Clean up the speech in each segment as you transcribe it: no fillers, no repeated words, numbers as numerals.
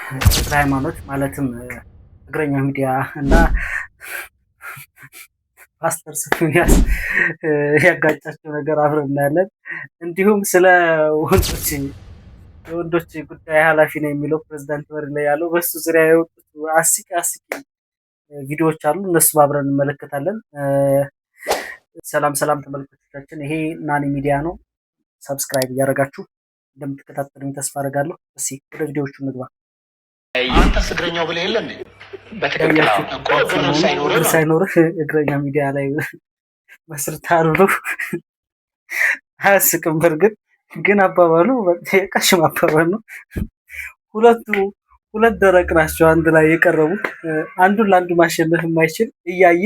ተክለ ሃይማኖት ማለትም እግረኛ ሚዲያ እና ፓስተር ስፊንያስ ያጋጫቸው ነገር አብረን እናያለን። እንዲሁም ስለ ወንዶች የወንዶች ጉዳይ ኃላፊ ነው የሚለው ፕሬዝዳንት መሪ ላይ ያለው በሱ ዙሪያ የወጡት አስቂ ቪዲዮዎች አሉ። እነሱ አብረን እንመለከታለን። ሰላም ሰላም ተመልካቾቻችን፣ ይሄ ናኒ ሚዲያ ነው። ሰብስክራይብ እያደረጋችሁ እንደምትከታተሉኝ ተስፋ አደርጋለሁ። እስኪ ወደ ቪዲዮዎቹ እንግባ። አንተ እግረኛው ብለህ የለ እንዴ? በትክክል እኮ ሳይኖርህ እግረኛ ሚዲያ ላይ መስርታሉ ነው። አያስቅም። በእርግጥ ግን አባባሉ የቀሽም አባባል ነው። ሁለት ደረቅ ናቸው አንድ ላይ የቀረቡት። አንዱን ለአንዱ ማሸነፍ የማይችል እያየ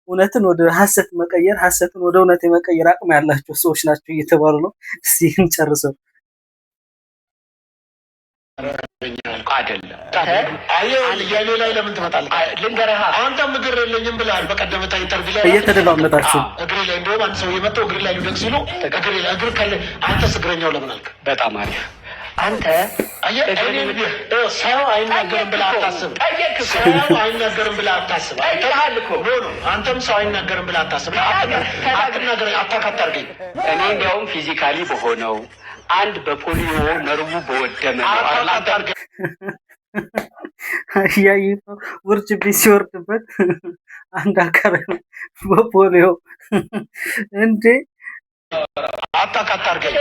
እውነትን ወደ ሀሰት መቀየር፣ ሀሰትን ወደ እውነት የመቀየር አቅም ያላቸው ሰዎች ናቸው እየተባሉ ነው። እስቲ እንጨርሰው። ላይ ለምን ትመጣለህ? ልንገርህ፣ አንተም እግር የለኝም ብለሃል በቀደመታ ኢንተርቪው ላይ እየተደማመጣችሁ እግሬ ላይ እንደውም አንድ ሰው የመጣው እግር ላይ ሊደግ ሲሉ እግር ካለ አንተስ እግረኛው ለምን አልክ? በጣም አሪፍ። አንተ ሰው አይናገርም ብለህ አታስብ። ሰው አይናገርም ብለህ አታስብ። አንተም ሰው አይናገርም ብለህ አታስብ። አትናገር፣ አታካታርገኝ። እኔ እንዲያውም ፊዚካሊ በሆነው አንድ በፖሊዮ ነርቡ በወደመ እያየሁ ውርጅብኝ ሲወርድበት አንድ አካል በፖሊዮ እንዴ! አታካታርገኝ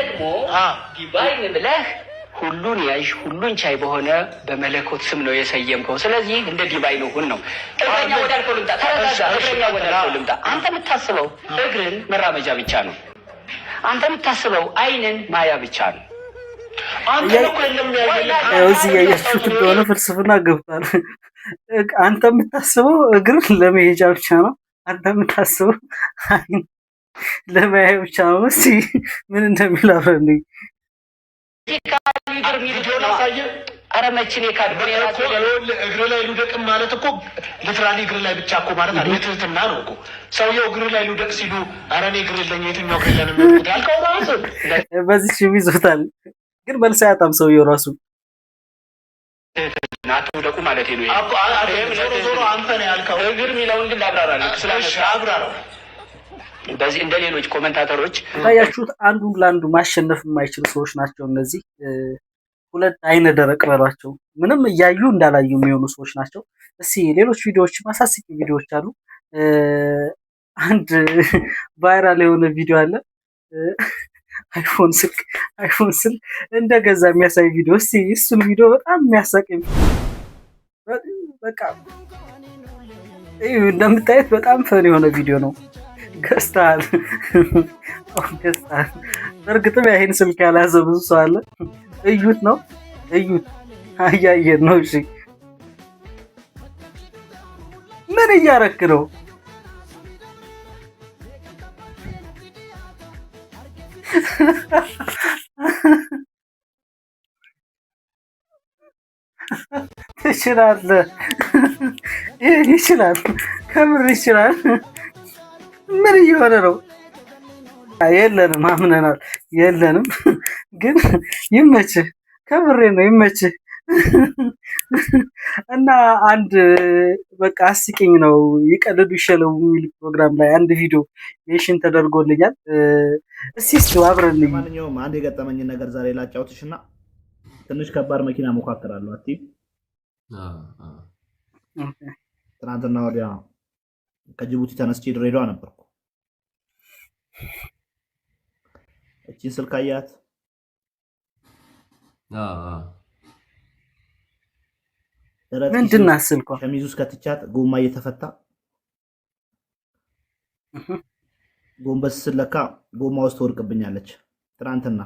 ዲቫይን ብለህ ሁሉን ያዥ ሁሉን ቻይ በሆነ በመለኮት ስም ነው የሰየምከው። ስለዚህ እንደ ዲቫይን ሁን ነው። እግረኛ ወዳልከው ልምጣ። እግረኛ ወዳልከው ልምጣ። አንተ የምታስበው እግርን መራመጃ ብቻ ነው። አንተ የምታስበው አይንን ማያ ብቻ ነው። እዚህ ያያችሁት እንደሆነ ፍልስፍና ገብቷል። አንተ የምታስበው እግር ለመሄጃ ብቻ ነው። አንተ የምታስበው አይን ለማያ ብቻ ነው። እስቲ ምን እንደሚል አብረን ኧረ መችን እግር ላይ ሉደቅም ማለት እኮ ሊትራሊ እግር ላይ ብቻ እኮ ማለት አለ። የትህትና ነው እኮ ሰውየው እግር ላይ ሉደቅ ሲሉ ኧረ እኔ እግር የለኝ የትኛው እግር የለንም ያልከው ራሱ በዚህ ሽም ይዞታል። ግን መልስ አያጣም ሰውየው ራሱ አትውደቁ ማለት ነው። ዞሮ አንተ ነው ያልከው። እግር የሚለውን ግን ላብራራለሁ። አብራራው። በዚህ እንደ ሌሎች ኮመንታተሮች ታያችሁት አንዱን ለአንዱ ማሸነፍ የማይችሉ ሰዎች ናቸው እነዚህ። ሁለት አይነ ደረቅ በሏቸው፣ ምንም እያዩ እንዳላዩ የሚሆኑ ሰዎች ናቸው። እስኪ ሌሎች ቪዲዮዎች ማሳስቂ ቪዲዮዎች አሉ። አንድ ቫይራል የሆነ ቪዲዮ አለ። አይፎን ስልክ እንደገዛ የሚያሳይ ቪዲዮ። እስቲ እሱን ቪዲዮ በጣም የሚያሳቅኝ በቃ እንደምታዩት በጣም ፈን የሆነ ቪዲዮ ነው። ገዝተሃል። በእርግጥም ይሄን ስልክ ያልያዘ ብዙ ሰው አለ። እዩት ነው እዩት፣ አያየን ነው። እሺ ምን እያረክ ነው? ትችላለህ። ይችላል፣ ከምር ይችላል። ምን እየሆነ ነው? የለንም፣ አምነናል። የለንም ግን ይመችህ፣ ከምሬ ነው ይመችህ። እና አንድ በቃ አስቂኝ ነው ይቀልዱ ይሸለው የሚል ፕሮግራም ላይ አንድ ቪዲዮ ሜንሽን ተደርጎልኛል። እስቲ አብረን ማንኛውም አንድ የገጠመኝ ነገር ዛሬ ላጫውትሽና ትንሽ ከባድ መኪና ሞካከራለሁ። አቲ ትናንትና ወዲያ ከጅቡቲ ተነስቼ ድሬዳዋ ነበርኩ። እቺን ስልክ አያት? ምንድን ናት ስልኳ? ሸሚዝ ውስጥ ከትቻት ጎማ እየተፈታ ጎንበስ ስለካ ጎማ ውስጥ ትወርቅብኛለች። ትናንትና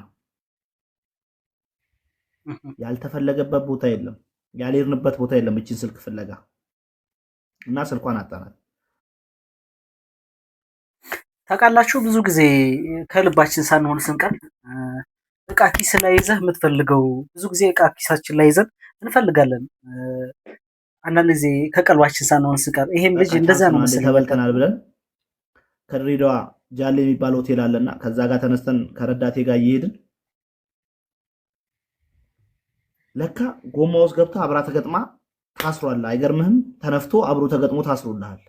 ያልተፈለገበት ቦታ የለም፣ ያልሄድንበት ቦታ የለም እቺን ስልክ ፍለጋ እና ስልኳን አጣናት። ታውቃላችሁ ብዙ ጊዜ ከልባችን ሳንሆን ስንቀር እቃ ኪስ ላይ ይዘህ የምትፈልገው ብዙ ጊዜ እቃ ኪሳችን ላይ ይዘን እንፈልጋለን። አንዳንድ ጊዜ ከቀልባችን ሳንሆን ስንቀር ይሄም ልጅ እንደዛ ነው መሰለኝ። ተበልተናል ብለን ከድሬዳዋ ጃሌ የሚባል ሆቴል አለና ከዛ ጋር ተነስተን ከረዳቴ ጋር እየሄድን ለካ ጎማ ውስጥ ገብታ አብራ ተገጥማ ታስሯል። አይገርምህም? ተነፍቶ አብሮ ተገጥሞ ታስሮልሃል።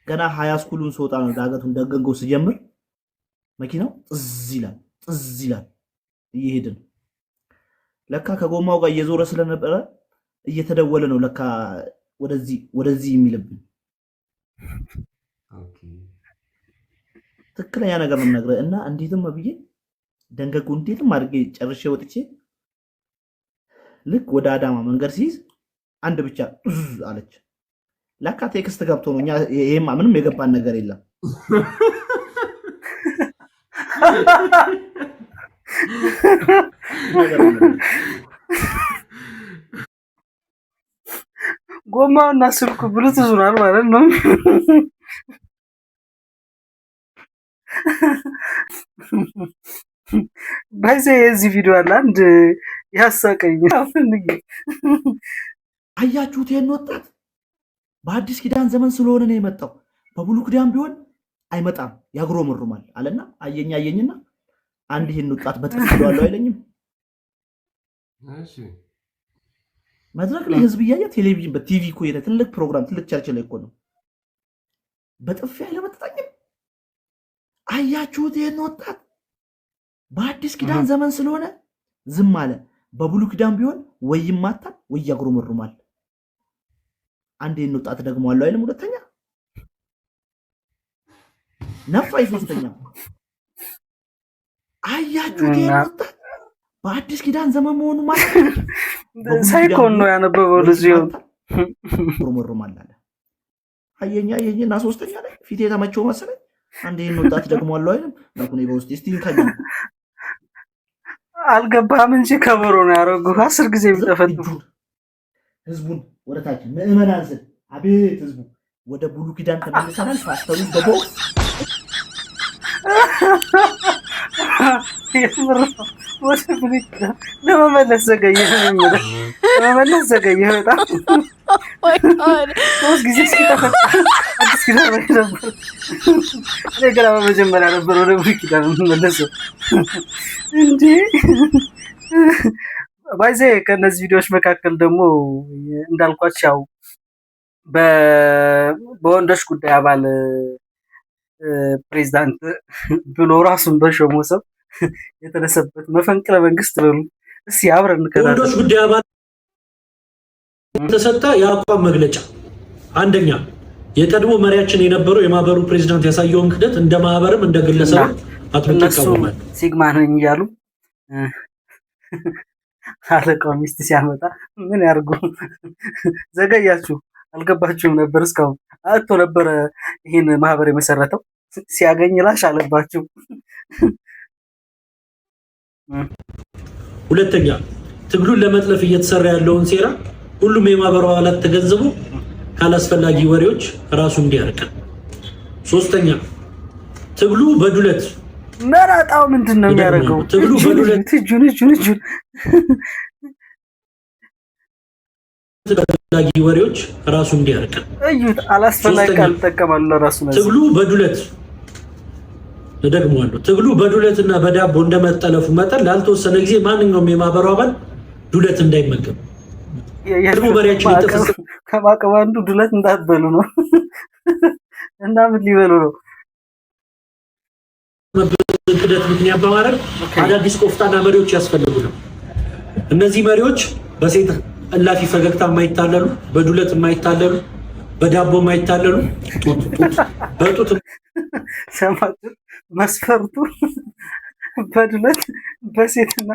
ገና ሃያ ስኩሉን ስወጣ ነው ዳገቱን ደገንጎ ስጀምር መኪናው ጥዝ ይላል እየሄድን ለካ ከጎማው ጋር እየዞረ ስለነበረ እየተደወለ ነው ለካ ወደዚህ የሚልብኝ። ትክክለኛ ነገር ነው የምነግርህ። እና እንዴትም ብዬ ደንገጎ እንዴትም አድርጌ ጨርሼ ወጥቼ ልክ ወደ አዳማ መንገድ ሲይዝ አንድ ብቻ አለች። ለካ ቴክስት ገብቶ ነው። ይሄማ ምንም የገባን ነገር የለም። ጎማውና ስልኩ ብሉቱዝ ሆኗል ማለት ነው። ባይዘ የዚህ ቪዲዮ አለ አንድ ያሳቀኝ። አያችሁት? ይሄን ወጣት በአዲስ ኪዳን ዘመን ስለሆነ ነው የመጣው። በብሉይ ኪዳን ቢሆን አይመጣም ያግሮመርማል አለና አየኝና አንድ ይሄን ወጣት በጥፍ ይሏል አይለኝም። መድረክ ላይ ህዝብ እያየ ቴሌቪዥን በቲቪ እኮ የለ ትልቅ ፕሮግራም ትልቅ ቸርች ላይ እኮ ነው በጥፍ ያለ መጣጣኝ። አያችሁት? ይሄን ወጣት በአዲስ ኪዳን ዘመን ስለሆነ ዝም አለ። በብሉይ ኪዳን ቢሆን ወይ ይማታል ወይ ያግሮመርማል። አንድ ይሄን ወጣት ደግሞ አለው አይልም። ሁለተኛ ነፋይ ሶስተኛ አያችሁት? ይሄን ወጣት በአዲስ ኪዳን ዘመን መሆኑ ማለት ሳይኮን ነው ያነበበው ልጅ ያግሮመርማል አለ። አየኝና ሶስተኛ ላይ ፊቴ ተመቸው መሰለኝ። አንድ ይሄን ወጣት ደግሞ አለው አይልም። ለኩኔ በውስጥ እስቲ እንካኝ አልገባም እንጂ ከበሮ ነው ያረጉ 10 ጊዜ ቢጠፈጥፉ ህዝቡን ወደታች ምዕመናን ስል አቤት ህዝቡ ወደ ብሉይ ኪዳን ተመልሰናል። ፓስተሩ በቦክስ ወደ ብሉይ ኪዳን ለመመለስ ዘገየ በጣም ሶስት ጊዜ ሲጠፈጥፍ አዲስ ኪዳን ላይ ነበር። እኔ ገና በመጀመሪያ ነበር ወደ ብሉይ ኪዳን የምመለሰው እንዴ። ባይዜ ከነዚህ ቪዲዮዎች መካከል ደግሞ እንዳልኳቸው ያው በወንዶች ጉዳይ አባል ፕሬዝዳንት ብሎ ራሱን በሾመው ሰው የተነሰበት መፈንቅለ መንግስት በሉ እስኪ አብረን እንከታተል። ወንዶች ጉዳይ አባል የተሰጠ የአቋም መግለጫ አንደኛ የቀድሞ መሪያችን የነበረው የማህበሩ ፕሬዝዳንት ያሳየውን ክደት እንደ ማህበርም እንደ ግለሰብ አጥብቀው ይቃወማል። ሲግማ ነኝ እያሉ አለቃው ሚስት ሲያመጣ ምን ያርጉ? ዘገያችሁ አልገባችሁም ነበር? እስካሁን አጥቶ ነበረ ይሄን ማህበር የመሰረተው ሲያገኝ ላሽ አለባችሁ። ሁለተኛ ትግሉን ለመጥለፍ እየተሰራ ያለውን ሴራ ሁሉም የማህበሩ አባላት ተገንዝቦ ካላስፈላጊ ወሬዎች ራሱ እንዲያርቅ። ሶስተኛ ትግሉ በዱለት መራጣው ምንድነው የሚያደርገው? ትግሉ በዱለት እጁን አላስፈላጊ ወሬዎች ራሱ እንዲያርቅ እዩት። አላስፈላጊ ቃል ተጠቀማሉ ለራሱ ነው። ትግሉ በዱለት ደግሞዋለሁ። ትግሉ በዱለትና በዳቦ እንደመጠለፉ መጠን ላልተወሰነ ጊዜ ማንኛውም የማህበሩ አባል ዱለት እንዳይመገብ ደግሞ መሪያችን ይተፈሰ ከማቀብ አንዱ ዱለት እንዳትበሉ ነው። እና ምን ሊበሉ ነው? ክደት ምክንያት በማድረግ አዳዲስ ቆፍጣና መሪዎች ያስፈልጉናል። እነዚህ መሪዎች በሴት እላፊ ፈገግታ የማይታለሉ፣ በዱለት የማይታለሉ፣ በዳቦ የማይታለሉ፣ በጡት ሰማቱ መስፈርቱ በዱለት በሴትና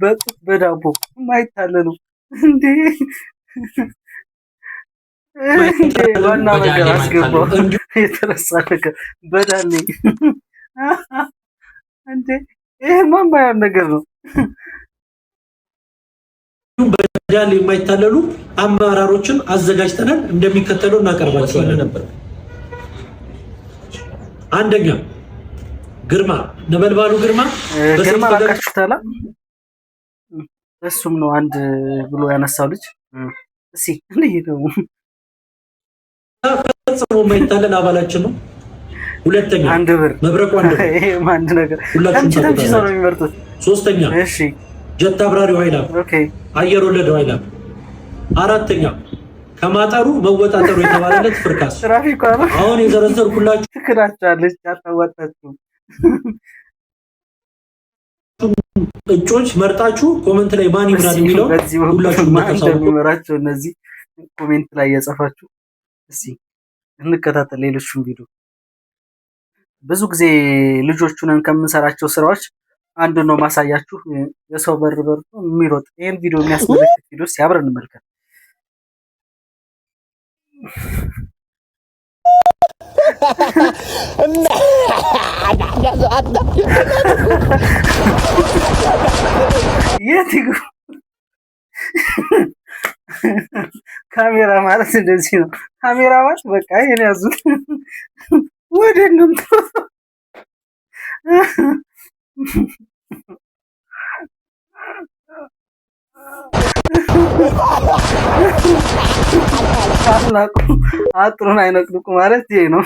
በጡት በዳቦ የማይታለሉ እንዴ! ዋና ነገር አስገባው የተረሳ ነገር በዳሌ እንዴ! ይሄማ የማይሆን ነገር ነው። በዳሌ የማይታለሉ አመራሮችን አዘጋጅተናል፣ እንደሚከተለው እናቀርባቸዋለን ነበር። አንደኛ ግርማ ነበልባሉ ግርማ አቃችሁታላ። እሱም ነው አንድ ብሎ ያነሳው ልጅ እሺ እንዴ ነው ፈጽሞ የማይታለል አባላችን ነው። ሁለተኛ አንድ ብር መብረቁ አንድ ይሄ አንድ ነገር አንቺ ሰው ነው የሚመርጡት ሶስተኛ እሺ ጀት አብራሪው ኃይላፍ ኦኬ አየር ወለደው ኃይላፍ። አራተኛ ከማጠሩ መወጣጠሩ የተባለለት ፍርካስ። ትራፊክ አሁን የዘረዘርኩላችሁ ትክራቻለች አታዋጣችሁ። እጮች መርጣችሁ ኮሜንት ላይ ማን ይምራል የሚለው ሁላችሁም እንደሚመራቸው እነዚህ ኮሜንት ላይ የጻፋችሁ እስቲ እንከታተል። ሌሎቹን ቪዲዮ ብዙ ጊዜ ልጆቹን ከምንሰራቸው ስራዎች አንዱ ነው ማሳያችሁ። የሰው በር የሚሮጥ ይሄን ቪዲዮ የሚያስመለክት ቪዲዮ ሲያብረን እንመልከት። የት ይግቡ? ካሜራ ማለት እንደዚህ ነው። ካሜራ ማለት በቃ ይሄን ያዙት ወደ እንምጣ አጥሩን አይነቅልቁ ማለት ይሄ ነው።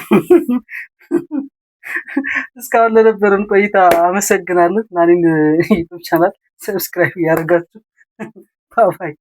እስካሁን ለነበረን ቆይታ አመሰግናለሁ። ናኒን ዩቲዩብ ቻናል ሰብስክራይብ ያደርጋችሁ። ባይ